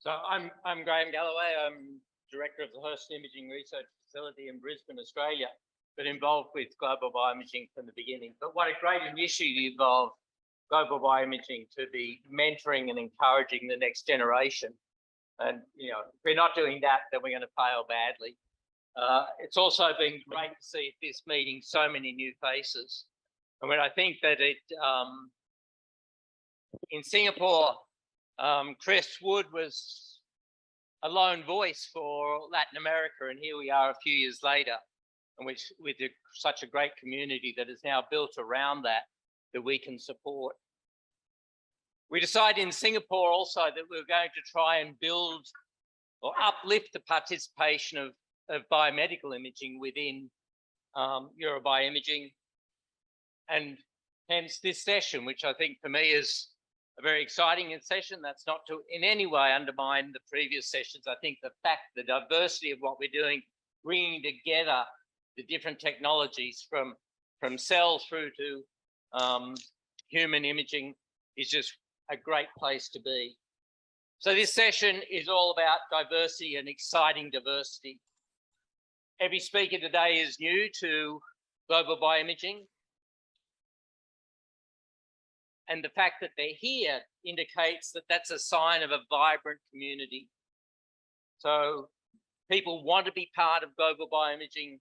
So I'm Graham Galloway. I'm Director of the Herston Imaging Research Facility in Brisbane, Australia, but involved with global bioimaging from the beginning. But what a great initiative to involve global bioimaging to be mentoring and encouraging the next generation. And, you know, if we're not doing that, then we're going to fail badly. It's also been great to see at this meeting so many new faces. And when I think that in Singapore, Chris Wood was a lone voice for Latin America, and here we are a few years later, and with such a great community that is now built around that we can support. We decided in Singapore also that we were going to try and build or uplift the participation of biomedical imaging within Eurobioimaging, and hence this session, which I think for me is a very exciting session. That's not to in any way undermine the previous sessions. I think the fact, the diversity of what we're doing, bringing together the different technologies from cell through to human imaging is just a great place to be. So this session is all about diversity and exciting diversity. Every speaker today is new to global bioimaging. And the fact that they're here indicates that that's a sign of a vibrant community. So people want to be part of global bioimaging.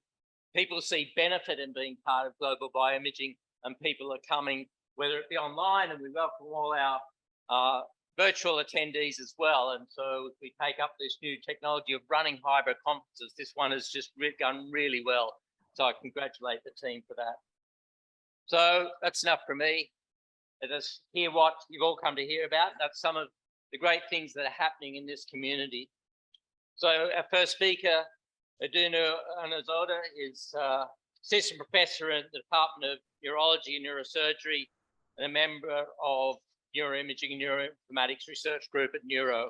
People see benefit in being part of global bioimaging, and people are coming, whether it be online, and we welcome all our virtual attendees as well. And so if we take up this new technology of running hybrid conferences, this one has just done really well. So I congratulate the team for that. So that's enough from me. Let us hear what you've all come to hear about. That's some of the great things that are happening in this community. So our first speaker, Aduna Anazoda, is Assistant Professor in the Department of Urology and Neurosurgery and a member of Neuroimaging and Neuroinformatics Research Group at Neuro.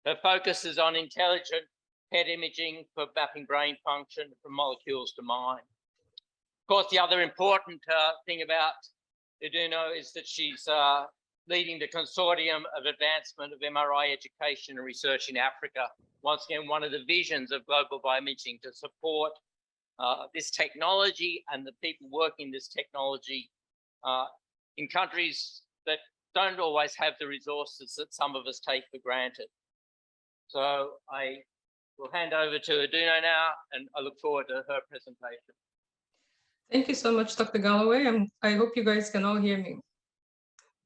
Her focus is on intelligent PET imaging for mapping brain function from molecules to mind. Of course, the other important thing about Aduna is that she's leading the consortium of advancement of MRI education and research in Africa. Once again, one of the visions of global bioimaging to support this technology and the people working this technology in countries that don't always have the resources that some of us take for granted. So I will hand over to Aduna now, and I look forward to her presentation. Thank you so much, Dr. Galloway. I hope you guys can all hear me.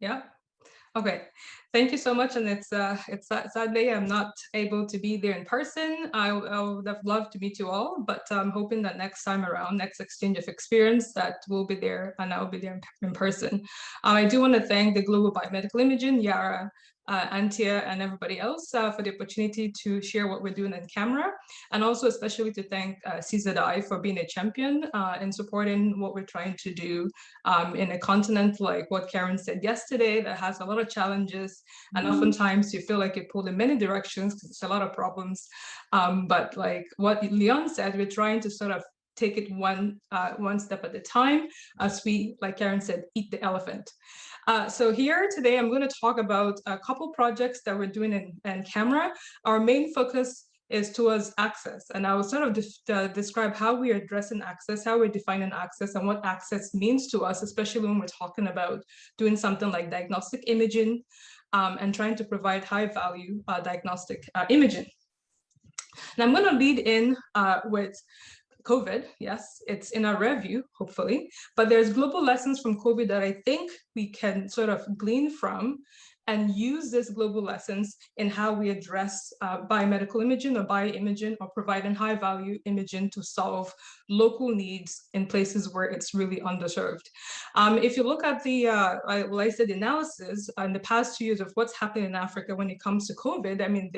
Yeah? Okay. Thank you so much. And it's sadly I'm not able to be there in person. I would have loved to meet you all, but I'm hoping that next time around, next exchange of experience, that we'll be there and I'll be there in person. I do want to thank the Global Biomedical Imaging, Yara, Antia, and everybody else for the opportunity to share what we're doing on camera, and also especially to thank CZI for being a champion in supporting what we're trying to do in a continent like what Karen said yesterday that has a lot of challenges, and oftentimes you feel like you're pulled in many directions because it's a lot of problems. But like what Leon said, we're trying to sort of take it one step at a time as we, like Karen said, eat the elephant. So here today, I'm going to talk about a couple projects that we're doing in camera. Our main focus is towards access, and I will sort of describe how we are addressing access, how we're defining access, and what access means to us, especially when we're talking about doing something like diagnostic imaging and trying to provide high value diagnostic imaging. And I'm going to lead in with COVID. Yes, it's in our review, hopefully, but there's global lessons from COVID that I think we can sort of glean from and use these global lessons in how we address biomedical imaging or bioimaging or providing high value imaging to solve local needs in places where it's really underserved. If you look at the, I said analysis in the past 2 years of what's happening in Africa when it comes to COVID, I mean,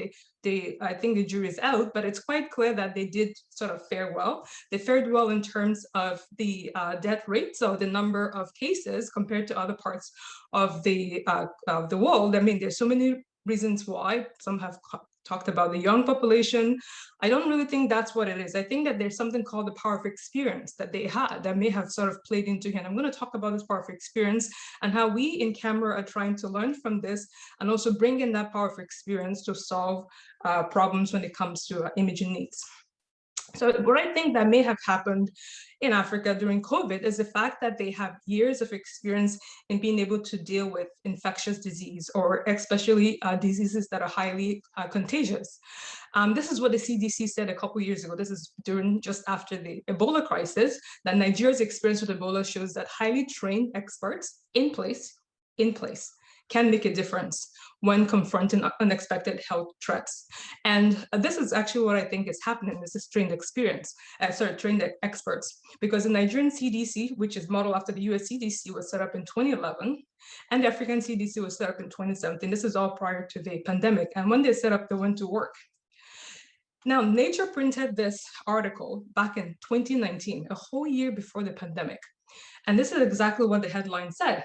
I think the jury's out, but it's quite clear that they did sort of fare well. They fared well in terms of the death rate, so the number of cases compared to other parts of the world. I mean, there's so many reasons why. Some have talked about the young population. I don't really think that's what it is. I think that there's something called the power of experience that they had that may have sort of played into here. And I'm going to talk about this power of experience and how we in camera are trying to learn from this and also bring in that power of experience to solve problems when it comes to imaging needs. So what I think that may have happened in Africa during COVID is the fact that they have years of experience in being able to deal with infectious disease, or especially diseases that are highly contagious. This is what the CDC said a couple years ago. This is just after the Ebola crisis, that Nigeria's experience with Ebola shows that highly trained experts in place can make a difference when confronting unexpected health threats. And this is actually what I think is happening. This is trained experts, because the Nigerian CDC, which is modeled after the US CDC, was set up in 2011, and the African CDC was set up in 2017. This is all prior to the pandemic. And when they set up, they went to work. Now, Nature printed this article back in 2019, a whole year before the pandemic. And this is exactly what the headline said.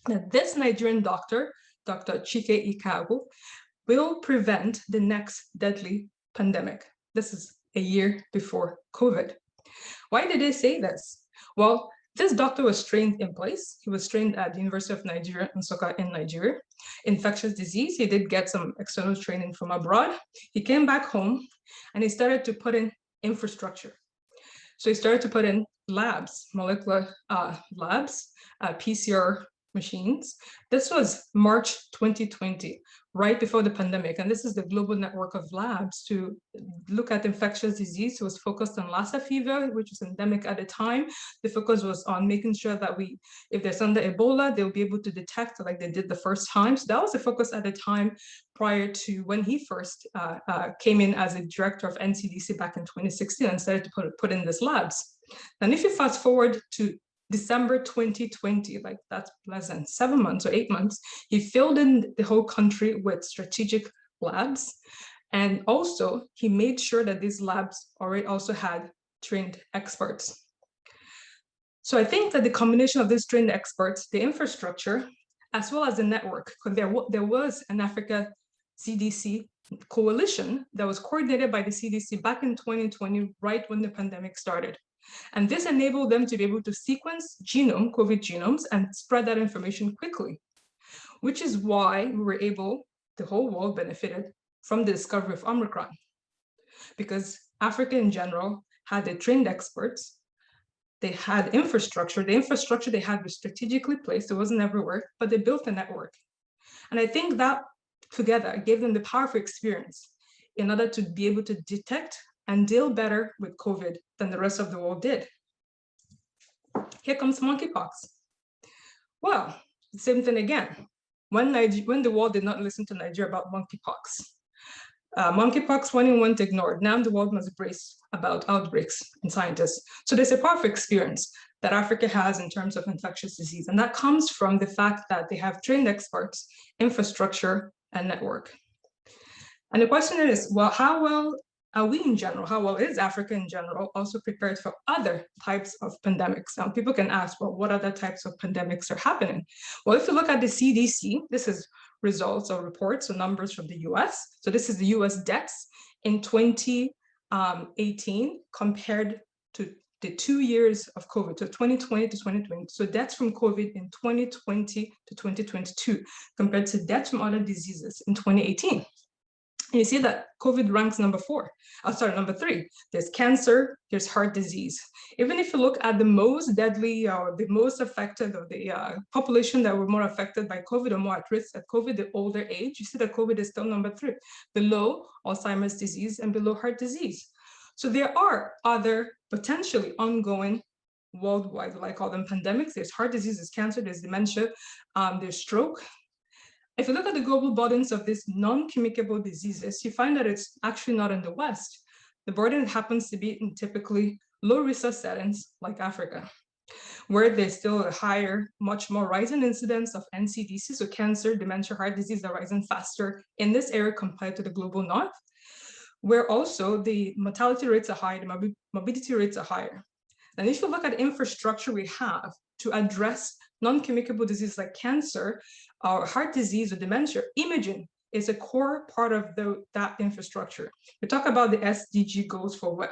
That this Nigerian doctor, Dr. Chike Ikagu, will prevent the next deadly pandemic. This is a year before COVID. Why did they say this? Well, this doctor was trained in place. He was trained at the University of Nigeria, Nsukka in Nigeria, infectious disease. He did get some external training from abroad. He came back home and he started to put in infrastructure. So he started to put in labs, molecular labs, PCR machines. This was March 2020, right before the pandemic. And this is the global network of labs to look at infectious disease. It was focused on Lassa fever, which was endemic at the time. The focus was on making sure that if there's under Ebola, they'll be able to detect like they did the first time. So that was the focus at the time prior to when he first came in as a director of NCDC back in 2016 and started to put in these labs. And if you fast forward to December 2020, like that's less than 7 months or 8 months, he filled in the whole country with strategic labs. And also he made sure that these labs already also had trained experts. So I think that the combination of these trained experts, the infrastructure, as well as the network, because there was an Africa CDC coalition that was coordinated by the CDC back in 2020, right when the pandemic started. And this enabled them to be able to sequence COVID genomes and spread that information quickly, which is why we were able, the whole world benefited from the discovery of Omicron, because Africa in general had the trained experts, they had infrastructure, the infrastructure they had was strategically placed, it wasn't everywhere, but they built a network. And I think that together gave them the powerful experience in order to be able to detect and deal better with COVID than the rest of the world did. Here comes monkeypox. Well, same thing again. When the world did not listen to Nigeria about monkeypox, monkeypox went ignored. Now the world must brace about outbreaks and scientists. So there's a powerful experience that Africa has in terms of infectious disease. And that comes from the fact that they have trained experts, infrastructure, and network. And the question is, well, how well are we in general, how well is Africa in general also prepared for other types of pandemics? Now, people can ask, well, what other types of pandemics are happening? Well, if you look at the CDC, this is results or reports or numbers from the US. So this is the US deaths in 2018 compared to the 2 years of COVID, so 2020 to 2020. So deaths from COVID in 2020 to 2022 compared to deaths from other diseases in 2018. And you see that COVID ranks number 3. There's cancer, there's heart disease. Even if you look at the most deadly or the most affected or the population that were more affected by COVID or more at risk at COVID, the older age, you see that COVID is still number 3, below Alzheimer's disease and below heart disease. So there are other potentially ongoing worldwide, I call them pandemics. There's heart disease, there's cancer, there's dementia, there's stroke. If you look at the global burdens of these non-communicable diseases, you find that it's actually not in the West. The burden happens to be in typically low resource settings like Africa, where there's still a higher, much more rising incidence of NCDC, so cancer, dementia, heart disease are rising faster in this area compared to the global north, where also the mortality rates are higher, the morbidity rates are higher. And if you look at infrastructure we have to address non-communicable diseases like cancer or heart disease or dementia, imaging is a core part of that infrastructure. We talk about the SDG goals for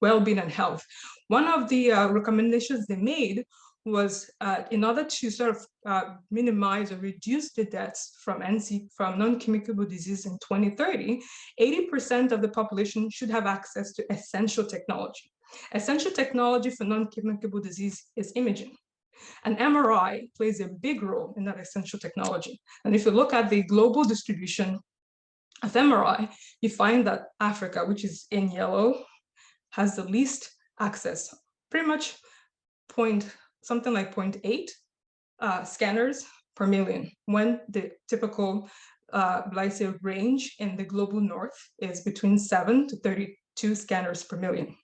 well-being and health. One of the recommendations they made was in order to sort of minimize or reduce the deaths from non-communicable disease in 2030, 80% of the population should have access to essential technology. Essential technology for non-communicable disease is imaging. And MRI plays a big role in that essential technology. And if you look at the global distribution of MRI, you find that Africa, which is in yellow, has the least access, pretty much something like 0.8 scanners per million, when the typical range in the global north is between 7 to 32 scanners per million.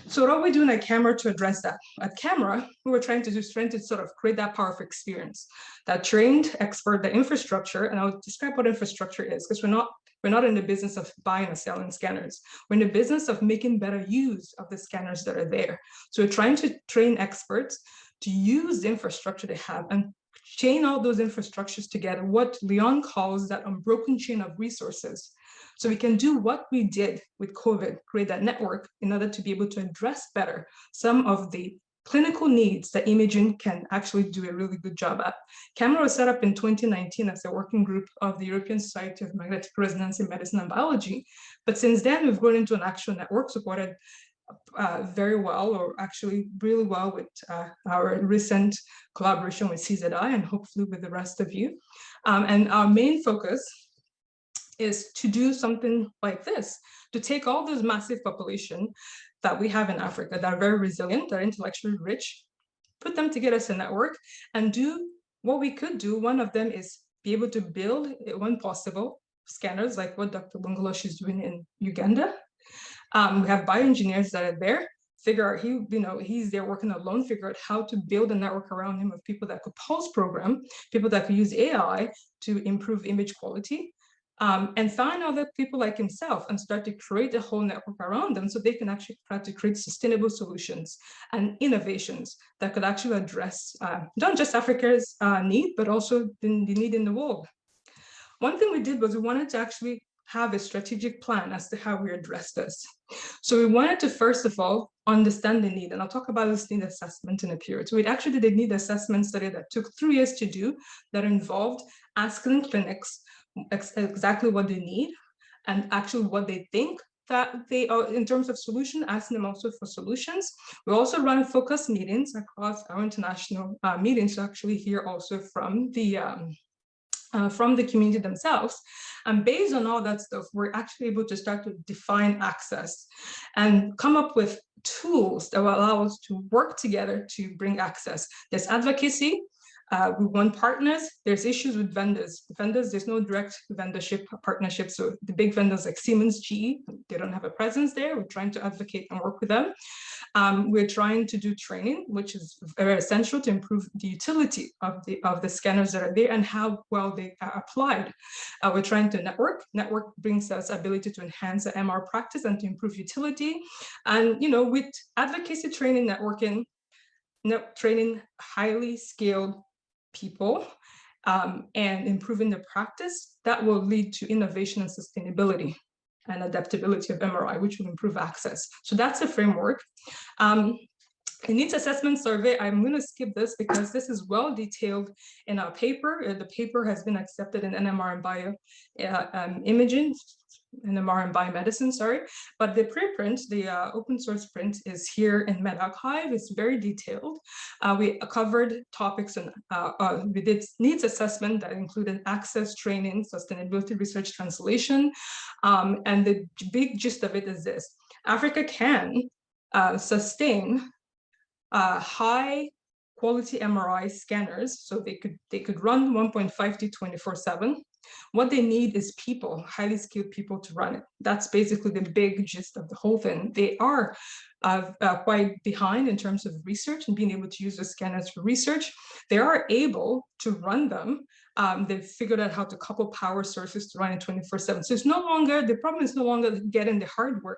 So what are we doing at Camera to address that? At Camera, we were trying to sort of create that powerful experience, that trained expert, the infrastructure, and I'll describe what infrastructure is, because we're not in the business of buying or selling scanners. We're in the business of making better use of the scanners that are there. So we're trying to train experts to use the infrastructure they have and chain all those infrastructures together, what Leon calls that unbroken chain of resources. So we can do what we did with COVID, create that network in order to be able to address better some of the clinical needs that imaging can actually do a really good job at. CAMERA was set up in 2019 as a working group of the European Society of Magnetic Resonance in Medicine and Biology. But since then, we've grown into an actual network supported very well, or actually really well, with our recent collaboration with CZI and hopefully with the rest of you. And our main focus is to do something like this, to take all this massive population that we have in Africa that are very resilient, that are intellectually rich, put them together as a network and do what we could do. One of them is be able to build, when possible, scanners like what Dr. Bungalosh is doing in Uganda. We have bioengineers that are there, he's there working alone, figure out how to build a network around him of people that could pulse program, people that could use AI to improve image quality. And find other people like himself and start to create a whole network around them so they can actually try to create sustainable solutions and innovations that could actually address not just Africa's need, but also the need in the world. One thing we did was we wanted to actually have a strategic plan as to how we address this. So we wanted to, first of all, understand the need, and I'll talk about this need assessment in a period. So we actually did a need assessment study that took 3 years to do, that involved asking clinics exactly what they need and actually what they think that they are in terms of solution, asking them also for solutions. We also run focus meetings across our international meetings to actually hear also from the community themselves. And based on all that stuff, we're actually able to start to define access and come up with tools that will allow us to work together to bring access. There's advocacy. We want partners. There's issues with vendors. There's no direct vendorship partnership. So the big vendors like Siemens, GE, they don't have a presence there. We're trying to advocate and work with them. We're trying to do training, which is very essential to improve the utility of the scanners that are there and how well they are applied. We're trying to network. Network brings us ability to enhance the MR practice and to improve utility. And with advocacy training, networking, training highly skilled people and improving the practice, that will lead to innovation and sustainability and adaptability of MRI, which will improve access. So that's the framework. The needs assessment survey, I'm going to skip this because this is well detailed in our paper. The paper has been accepted in NMR and bio imaging, NMR and biomedicine, sorry. But the preprint, the open source print, is here in medArchive. It's very detailed. We covered topics and we did needs assessment that included access, training, sustainability, research, translation. And the big gist of it is this: Africa can sustain high quality MRI scanners, so they could run 1.5D 24/7. What they need is people, highly skilled people to run it. That's basically the big gist of the whole thing. They are quite behind in terms of research and being able to use the scanners for research. They are able to run them. They've figured out how to couple power sources to run it 24/7. So it's no longer, the problem is no longer getting the hardware.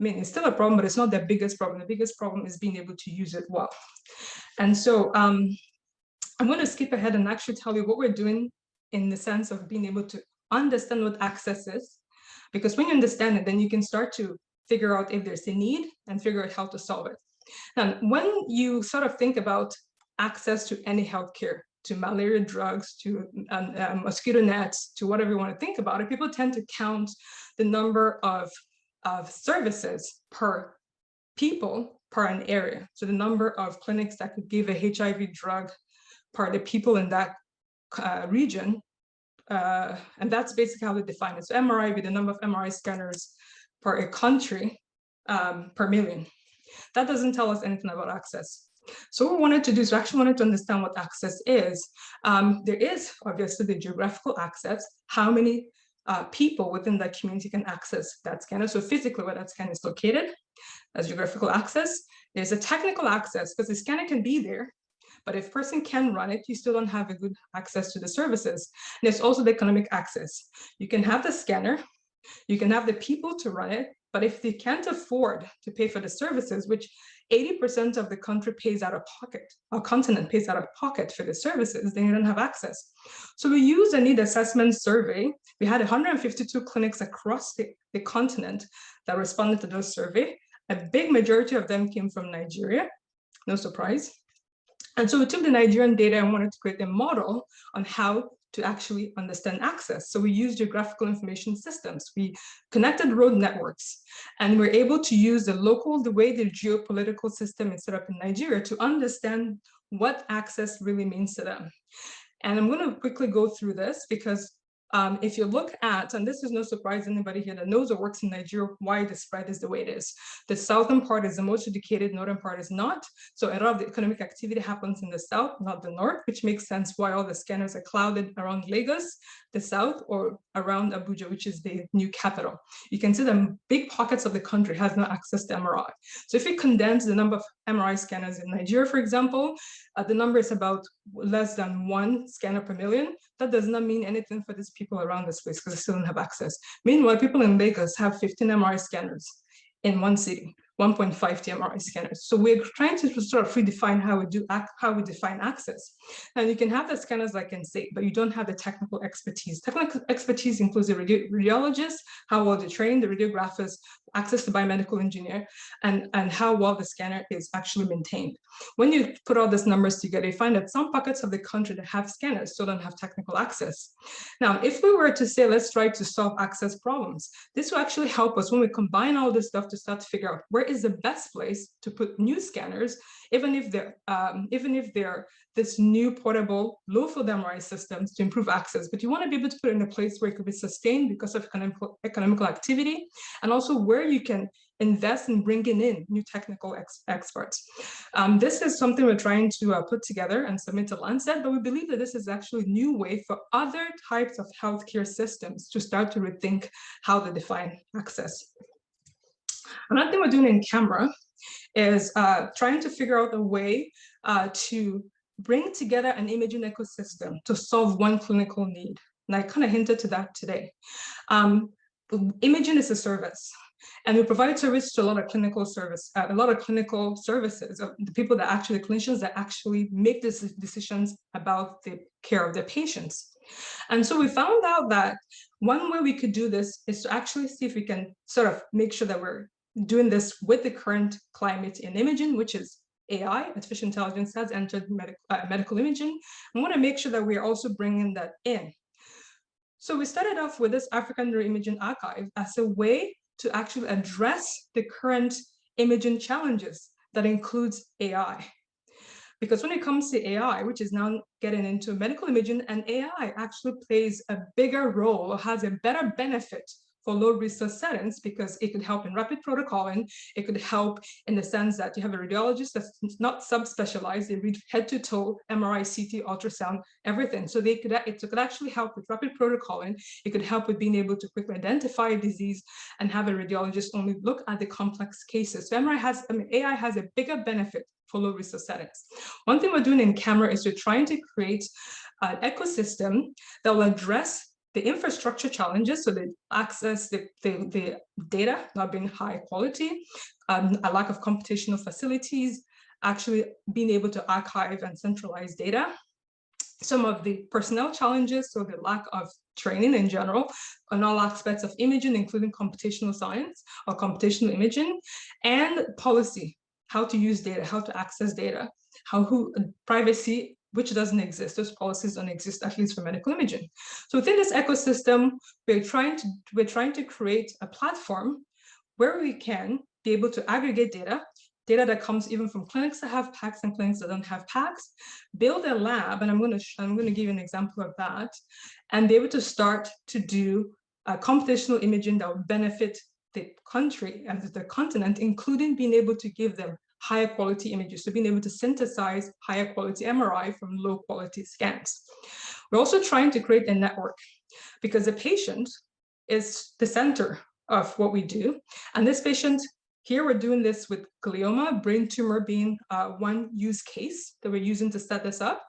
I mean, it's still a problem, but it's not the biggest problem. The biggest problem is being able to use it well. And so I'm going to skip ahead and actually tell you what we're doing in the sense of being able to understand what access is, because when you understand it, then you can start to figure out if there's a need and figure out how to solve it. And when you sort of think about access to any healthcare, to malaria drugs, to mosquito nets, to whatever you want to think about it, people tend to count the number of services per people per an area. So the number of clinics that could give a HIV drug per the people in that region. And that's basically how they define it. So MRI with the number of MRI scanners per a country per million. That doesn't tell us anything about access. So what we wanted to do is we actually wanted to understand what access is. There is obviously the geographical access, how many people within that community can access that scanner. So physically where that scanner is located, as geographical access. There's a technical access because the scanner can be there, but if a person can run it, you still don't have a good access to the services. And there's also the economic access. You can have the scanner, you can have the people to run it, but if they can't afford to pay for the services, which 80% of the country pays out of pocket, our continent pays out of pocket for the services, then you don't have access. So we used a need assessment survey. We had 152 clinics across the continent that responded to those survey. A big majority of them came from Nigeria, no surprise. And so we took the Nigerian data and wanted to create a model on how to actually understand access. So we used geographical information systems. We connected road networks, and we're able to use the way the geopolitical system is set up in Nigeria to understand what access really means to them. And I'm going to quickly go through this because if you look at, and this is no surprise to anybody here that knows or works in Nigeria, why the spread is the way it is. The southern part is the most educated, northern part is not. So a lot of the economic activity happens in the south, not the north, which makes sense why all the scanners are clouded around Lagos, the south, or around Abuja, which is the new capital. You can see the big pockets of the country has no access to MRI. So if you condense the number of MRI scanners in Nigeria, for example, the number is about less than 1 scanner per million. That does not mean anything for these people around this place because they still don't have access. Meanwhile, people in Lagos have 15 MRI scanners in one city, 1.5 MRI scanners. So we're trying to sort of redefine how we define access. And you can have the scanners, like I can say, but you don't have the technical expertise. Technical expertise includes the radiologist, how well they're trained, the radiographers, access to biomedical engineer, and how well the scanner is actually maintained. When you put all these numbers together, you find that some pockets of the country that have scanners still don't have technical access. Now, if we were to say, let's try to solve access problems, this will actually help us when we combine all this stuff to start to figure out where is the best place to put new scanners, even if they're this new portable low-field MRI systems to improve access. But you want to be able to put it in a place where it could be sustained because of economical activity, and also where you can invest in bringing in new technical experts. This is something we're trying to put together and submit to Lancet, but we believe that this is actually a new way for other types of healthcare systems to start to rethink how they define access. Another thing we're doing in camera is trying to figure out a way to bring together an imaging ecosystem to solve one clinical need. And I kind of hinted to that today. Imaging is a service, and we provide service to a lot of clinical services, the people that actually, clinicians that actually make these decisions about the care of their patients. And so we found out that one way we could do this is to actually see if we can sort of make sure that we're doing this with the current climate in imaging, which is AI, artificial intelligence, has entered medical imaging. I want to make sure that we are also bringing that in. So we started off with this African Neuroimaging Archive as a way to actually address the current imaging challenges that includes AI. Because when it comes to AI, which is now getting into medical imaging, and AI actually plays a bigger role or has a better benefit for low resource settings, because it could help in rapid protocoling. It could help in the sense that you have a radiologist that's not subspecialized. They read head to toe, MRI, CT, ultrasound, everything. So it could actually help with rapid protocoling. It could help with being able to quickly identify a disease and have a radiologist only look at the complex cases. So AI has a bigger benefit for low resource settings. One thing we're doing in camera is we're trying to create an ecosystem that will address the infrastructure challenges, so the access, the data not being high quality, a lack of computational facilities, actually being able to archive and centralize data, some of the personnel challenges, so the lack of training in general on all aspects of imaging, including computational science or computational imaging, and policy, how to use data, how to access data, privacy, which doesn't exist. Those policies don't exist, at least for medical imaging. So within this ecosystem, we're trying to create a platform where we can be able to aggregate data that comes even from clinics that have PACS and clinics that don't have PACS, build a lab, and I'm going to give you an example of that, and be able to start to do computational imaging that would benefit the country and the continent, including being able to give them higher quality images, so being able to synthesize higher quality MRI from low quality scans. We're also trying to create a network, because the patient is the center of what we do, and this patient, here we're doing this with glioma, brain tumor being one use case that we're using to set this up.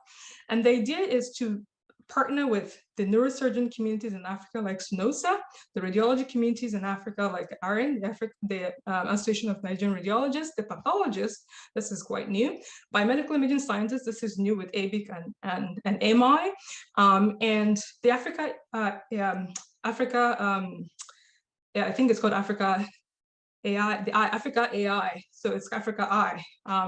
And the idea is to partner with the neurosurgeon communities in Africa, like SNOSA, the radiology communities in Africa, like ARIN, the Association of Nigerian Radiologists, the pathologists, this is quite new. Biomedical imaging scientists, this is new with ABIC and AMI. And the I think it's called Africa AI, the Africa AI, so it's Africa Eye,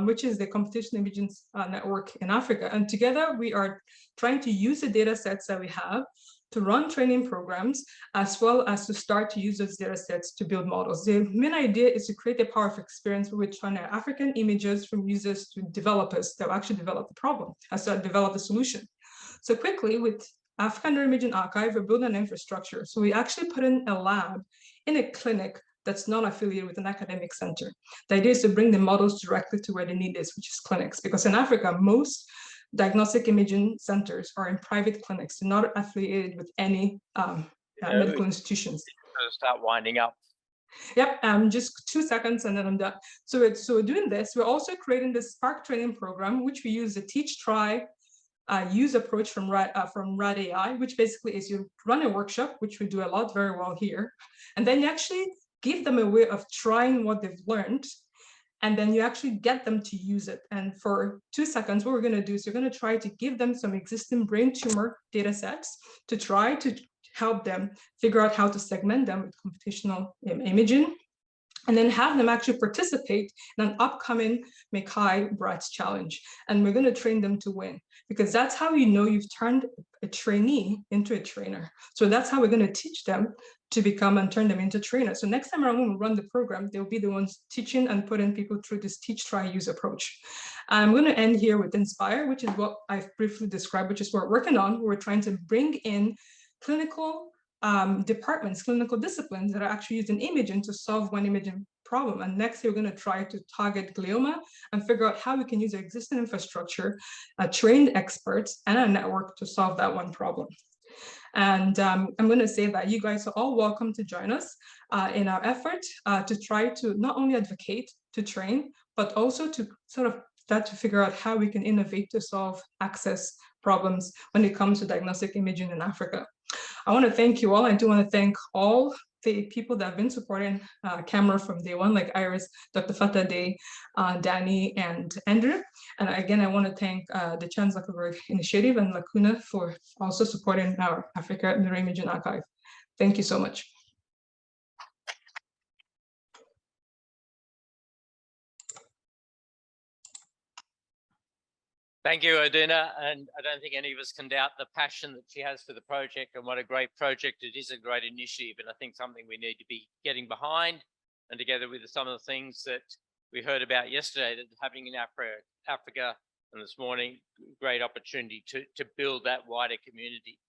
which is the computational imaging network in Africa. And together we are trying to use the data sets that we have to run training programs, as well as to start to use those data sets to build models. The main idea is to create a power of experience where we turn our African images from users to developers that will actually develop the problem, develop the solution. So quickly, with African Neuroimaging Archive, we're building an infrastructure. So we actually put in a lab in a clinic that's not affiliated with an academic center. The idea is to bring the models directly to where the need is, which is clinics. Because in Africa, most diagnostic imaging centers are in private clinics, they're not affiliated with any medical institutions. Start winding up. Yep, just 2 seconds and then I'm done. So we're doing this. We're also creating this Spark training program, which we use the teach, try, use approach from RAD AI, which basically is you run a workshop, which we do a lot very well here, and then you actually give them a way of trying what they've learned, and then you actually get them to use it. And for 2 seconds, what we're going to do is we're going to try to give them some existing brain tumor data sets to try to help them figure out how to segment them with computational imaging, and then have them actually participate in an upcoming Mackay Bratz challenge. And we're going to train them to win, because that's how you know you've turned a trainee into a trainer. So that's how we're going to teach them to become and turn them into trainers. So next time around when we run the program, they'll be the ones teaching and putting people through this teach, try, use approach. I'm going to end here with Inspire, which is what I've briefly described, which is what we're working on. We're trying to bring in clinical departments, clinical disciplines that are actually using imaging to solve one imaging problem. And next, we're going to try to target glioma and figure out how we can use our existing infrastructure, trained experts, and a network to solve that one problem. And I'm going to say that you guys are all welcome to join us in our effort to try to not only advocate, to train, but also to sort of start to figure out how we can innovate to solve access problems when it comes to diagnostic imaging in Africa. I want to thank you all. I do want to thank all the people that have been supporting CAMERA from day one, like Iris, Dr. Fatah Day, Danny, and Andrew. And again, I want to thank the Chan Zuckerberg Initiative and Lacuna for also supporting our Africa Neuroimaging Archive. Thank you so much. Thank you, Odina. And I don't think any of us can doubt the passion that she has for the project, and what a great project it is, a great initiative. And I think something we need to be getting behind, and together with some of the things that we heard about yesterday that are happening in Africa and this morning, great opportunity to build that wider community.